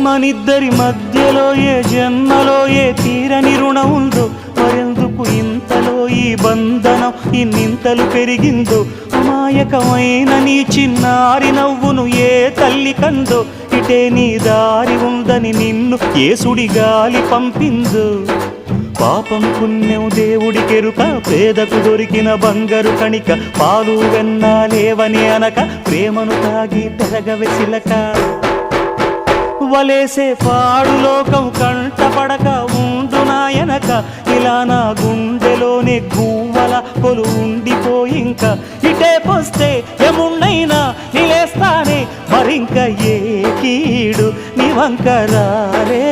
మనిద్దరి మధ్యలో ఏ జన్మలో ఏ తీరని రుణం ఉందో, మరెందుకు ఇంతలో ఈ బంధనం ఇన్నింతలు పెరిగిందో. అమాయకమైన నీ చిన్నారి నవ్వును ఏ తల్లి కందో, ఇటే నీ దారి ఉందని నిన్ను ఏ సుడి గాలి పంపిందో. పాపం పుణ్యం దేవుడికెరుక, పేదకు దొరికిన బంగారు కణిక, పాలు వెన్నాలేవని అనక ప్రేమను తాగి పెరగవెసిలక. వలేసే పాడు లోకం కంటపడక ఉండు నాయనక, ఇలా నా గుండెలోనే గువ్వల కొలు ఉండిపోయింక. ఇటే పోస్తే ఎమున్నైనా నిలేస్తానే, మరింక ఏ కీడు నీ వంక రాలే.